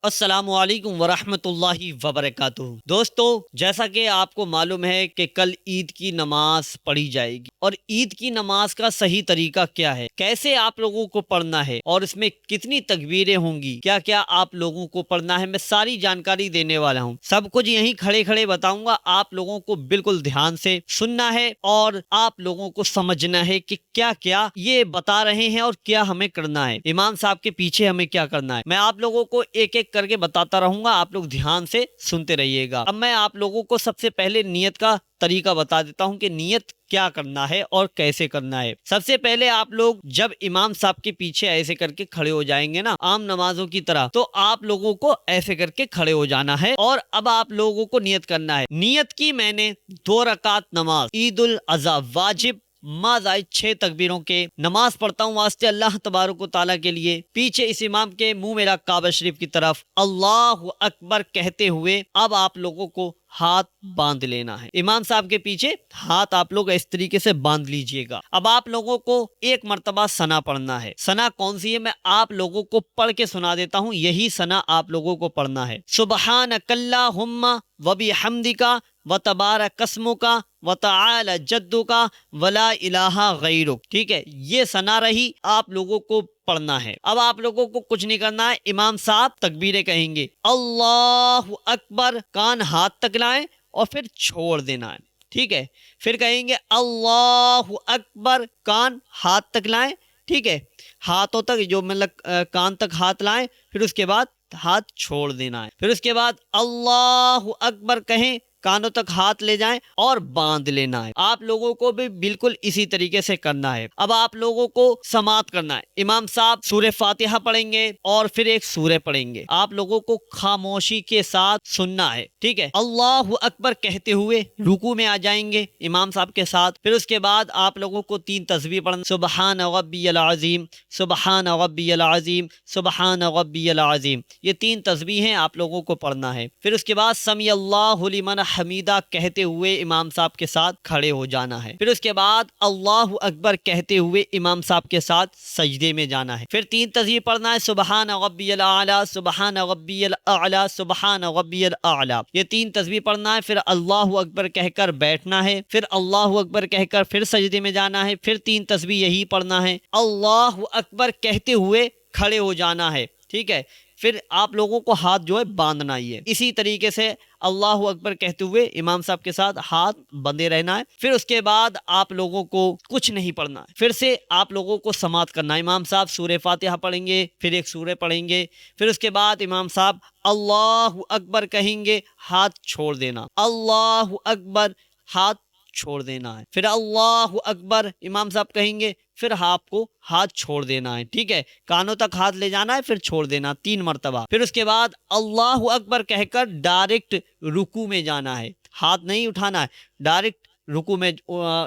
السلام علیکم ورحمۃ اللہ وبرکاتہ۔ دوستو، جیسا کہ آپ کو معلوم ہے کہ کل عید کی نماز پڑھی جائے گی، اور عید کی نماز کا صحیح طریقہ کیا ہے، کیسے آپ لوگوں کو پڑھنا ہے، اور اس میں کتنی تکبیریں ہوں گی، کیا کیا آپ لوگوں کو پڑھنا ہے، میں ساری جانکاری دینے والا ہوں۔ سب کچھ یہیں کھڑے کھڑے بتاؤں گا، آپ لوگوں کو بالکل دھیان سے سننا ہے اور آپ لوگوں کو سمجھنا ہے کہ کیا کیا یہ بتا رہے ہیں اور کیا ہمیں کرنا ہے، امام صاحب کے پیچھے ہمیں کیا کرنا ہے۔ میں آپ لوگوں کو ایک ایک کر کے بتاتا رہوں گا، آپ لوگ دھیان سے سنتے رہیے گا۔ اب میں آپ لوگوں کو سب سے پہلے نیت کا طریقہ بتا دیتا ہوں کہ نیت کیا کرنا ہے اور کیسے کرنا ہے۔ سب سے پہلے آپ لوگ جب امام صاحب کے پیچھے ایسے کر کے کھڑے ہو جائیں گے نا، عام نمازوں کی طرح، تو آپ لوگوں کو ایسے کر کے کھڑے ہو جانا ہے، اور اب آپ لوگوں کو نیت کرنا ہے۔ نیت کی میں نے 2 رکعت نماز عید الاضحیٰ واجب ماں زائد 6 تکبیروں کے نماز پڑھتا ہوں واسطے اللہ تبارک و تعالیٰ کے لیے، پیچھے اس امام کے منہ میرا کعبہ شریف کی طرف اللہ اکبر کہتے ہوئے اب آپ لوگوں کو ہاتھ باندھ لینا ہے۔ امام صاحب کے پیچھے ہاتھ آپ لوگ اس طریقے سے باندھ لیجئے گا۔ اب آپ لوگوں کو ایک مرتبہ ثنا پڑھنا ہے۔ ثنا کون سی ہے میں آپ لوگوں کو پڑھ کے سنا دیتا ہوں، یہی ثنا آپ لوگوں کو پڑھنا ہے۔ سبحانک اللہم وبحمدک وتبارک اسمک وتعالی جدک ولا الہ غیرک۔ ٹھیک ہے، یہ ثنا رہی، آپ لوگوں کو پڑھنا ہے۔ اب آپ لوگوں کو کچھ نہیں کرنا ہے، امام صاحب تکبیریں کہیں گے، اللہ اکبر، کان ہاتھ تک لائیں اور پھر چھوڑ دینا ہے۔ ٹھیک ہے، پھر کہیں گے اللہ اکبر، کان ہاتھ تک لائیں، ٹھیک ہے، ہاتھوں تک جو مطلب کان تک ہاتھ لائیں، پھر اس کے بعد ہاتھ چھوڑ دینا ہے۔ پھر اس کے بعد اللہ اکبر کہیں، کانوں تک ہاتھ لے جائیں اور باندھ لینا ہے۔ آپ لوگوں کو بھی بالکل اسی طریقے سے کرنا ہے۔ اب آپ لوگوں کو سماعت کرنا ہے، امام صاحب سورہ فاتحہ پڑھیں گے اور پھر ایک سورہ پڑھیں گے، آپ لوگوں کو خاموشی کے ساتھ سننا ہے۔ ٹھیک ہے، اللہ اکبر کہتے ہوئے رکوع میں آ جائیں گے امام صاحب کے ساتھ۔ پھر اس کے بعد آپ لوگوں کو 3 تسبیح پڑھنا، سبحان ربی العظیم، سبحان ربی العظیم، سبحان ربی العظیم، یہ 3 تسبیح ہیں آپ لوگوں کو پڑھنا ہے۔ پھر اس کے بعد سمیع اللہ لمن حمیدہ کہتے ہوئے امام صاحب کے ساتھ کھڑے ہو جانا ہے۔ پھر اس کے بعد اللہ اکبر کہتے ہوئے امام صاحب کے ساتھ سجدے میں جانا ہے۔ پھر 3 تسبیح پڑھنا ہے، سبحان ربی الاعلی، سبحان ربی الاعلی، سبحان ربی الاعلی، یہ 3 تسبیح پڑھنا ہے۔ پھر اللہ اکبر کہہ کر بیٹھنا ہے، پھر اللہ اکبر کہہ کر پھر سجدے میں جانا ہے، پھر 3 تسبیح یہی پڑھنا ہے، اللہ اکبر کہتے ہوئے کھڑے ہو جانا ہے۔ ٹھیک ہے، پھر آپ لوگوں کو ہاتھ جو ہے باندھنا ہی ہے، اسی طریقے سے اللہ اکبر کہتے ہوئے امام صاحب کے ساتھ ہاتھ بندھے رہنا ہے۔ پھر اس کے بعد آپ لوگوں کو کچھ نہیں پڑھنا ہے، پھر سے آپ لوگوں کو سماعت کرنا ہے۔ امام صاحب سورہ فاتحہ پڑھیں گے، پھر ایک سورہ پڑھیں گے، پھر اس کے بعد امام صاحب اللہ اکبر کہیں گے، ہاتھ چھوڑ دینا، اللہ اکبر، ہاتھ چھوڑ دینا ہے، پھر اللہ اکبر امام صاحب کہیں گے، پھر آپ کو ہاتھ چھوڑ دینا ہے۔ ٹھیک ہے، کانوں تک ہاتھ لے جانا ہے، پھر چھوڑ دینا 3 مرتبہ۔ پھر اس کے بعد اللہ اکبر کہہ کر ڈائریکٹ رکوع میں جانا ہے، ہاتھ نہیں اٹھانا ہے، ڈائریکٹ رکوع میں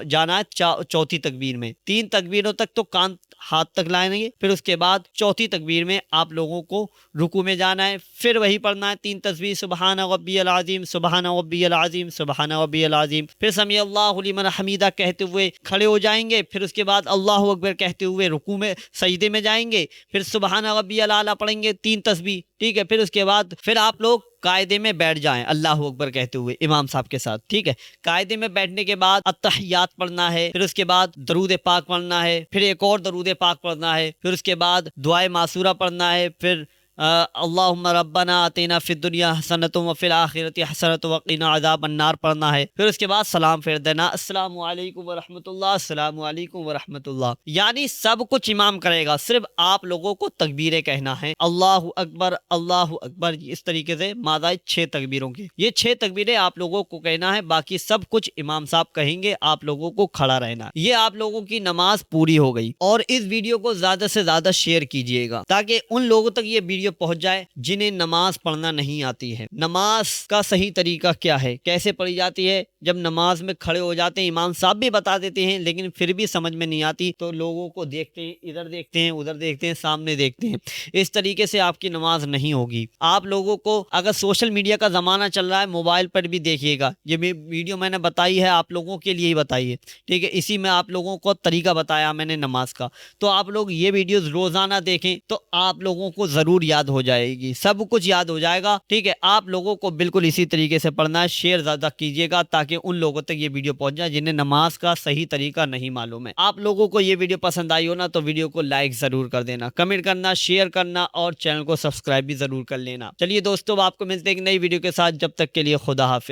جانا ہے۔ چوتھی تکبیر میں 3 تکبیروں تک تو کان ہاتھ تک لائیں گے، پھر اس کے بعد چوتھی تکبیر میں آپ لوگوں کو رکوع میں جانا ہے، پھر وہی پڑھنا ہے 3 تسبیح، سبحان ربی العظیم، سبحان ربی العظیم، سبحان ربی العظیم، پھر سمیع اللہ لمن حمیدہ کہتے ہوئے کھڑے ہو جائیں گے، پھر اس کے بعد اللہ اکبر کہتے ہوئے رکوع میں سجدے میں جائیں گے، پھر سبحان ربی الاعلی پڑھیں گے 3 تسبیح۔ ٹھیک ہے، پھر اس کے بعد پھر آپ لوگ قاعدے میں بیٹھ جائیں اللہ اکبر کہتے ہوئے امام صاحب کے ساتھ۔ ٹھیک ہے، قاعدے میں بیٹھنے کے بعد التحیات پڑھنا ہے، پھر اس کے بعد درود پاک پڑھنا ہے، پھر ایک اور درود پاک پڑھنا ہے، پھر اس کے بعد دعائے معصورہ پڑھنا ہے، پھر اللہم ربنا آتینا فی الدنیا حسنۃ وفی الآخرۃ حسنۃ وقنا عذاب النار پڑھنا ہے، پھر اس کے بعد سلام پھیر دینا، السلام علیکم ورحمۃ اللہ، السلام علیکم ورحمۃ اللہ۔ یعنی سب کچھ امام کرے گا، صرف آپ لوگوں کو تکبیریں کہنا ہے، اللہ اکبر اللہ اکبر، اس طریقے سے مازائد 6 تکبیروں کی، یہ 6 تکبیریں آپ لوگوں کو کہنا ہے، باقی سب کچھ امام صاحب کہیں گے، آپ لوگوں کو کھڑا رہنا ہے۔ یہ آپ لوگوں کی نماز پوری ہو گئی، اور اس ویڈیو کو زیادہ سے زیادہ شیئر کیجئے گا تاکہ ان لوگوں تک یہ ویڈیو پہنچ جائے جنہیں نماز پڑھنا نہیں آتی ہے۔ نماز کا صحیح طریقہ کیا ہے، کیسے پڑھی جاتی ہے، جب نماز میں کھڑے ہو جاتے ہیں امام صاحب بھی بتا دیتے ہیں، لیکن پھر بھی سمجھ میں نہیں آتی تو لوگوں کو دیکھتے ہیں، ادھر دیکھتے ہیں، ادھر دیکھتے ہیں، سامنے دیکھتے ہیں، اس طریقے سے آپ کی نماز نہیں ہوگی۔ آپ لوگوں کو اگر سوشل میڈیا کا زمانہ چل رہا ہے، موبائل پر بھی دیکھیے گا، یہ ویڈیو میں نے بتائی ہے آپ لوگوں کے لیے ہی بتائی ہے، ٹھیک ہے، اسی میں آپ لوگوں کو طریقہ بتایا میں نے نماز کا، تو آپ لوگ یہ ویڈیوز روزانہ دیکھیں تو آپ لوگوں کو ضرور یاد ہو جائے گی، سب کچھ یاد ہو جائے گا، ٹھیک ہے۔ آپ لوگوں کو بالکل اسی طریقے سے پڑھنا ہے، شیئر زیادہ کیجیے گا تاکہ ان لوگوں تک یہ ویڈیو پہنچ جائے جنہیں نماز کا صحیح طریقہ نہیں معلوم ہے۔ آپ لوگوں کو یہ ویڈیو پسند آئی ہو نا تو ویڈیو کو لائک ضرور کر دینا، کمنٹ کرنا، شیئر کرنا اور چینل کو سبسکرائب بھی ضرور کر لینا۔ چلیے دوستو، آپ کو ملتے ہیں ایک نئی ویڈیو کے ساتھ، جب تک کے لیے خدا حافظ۔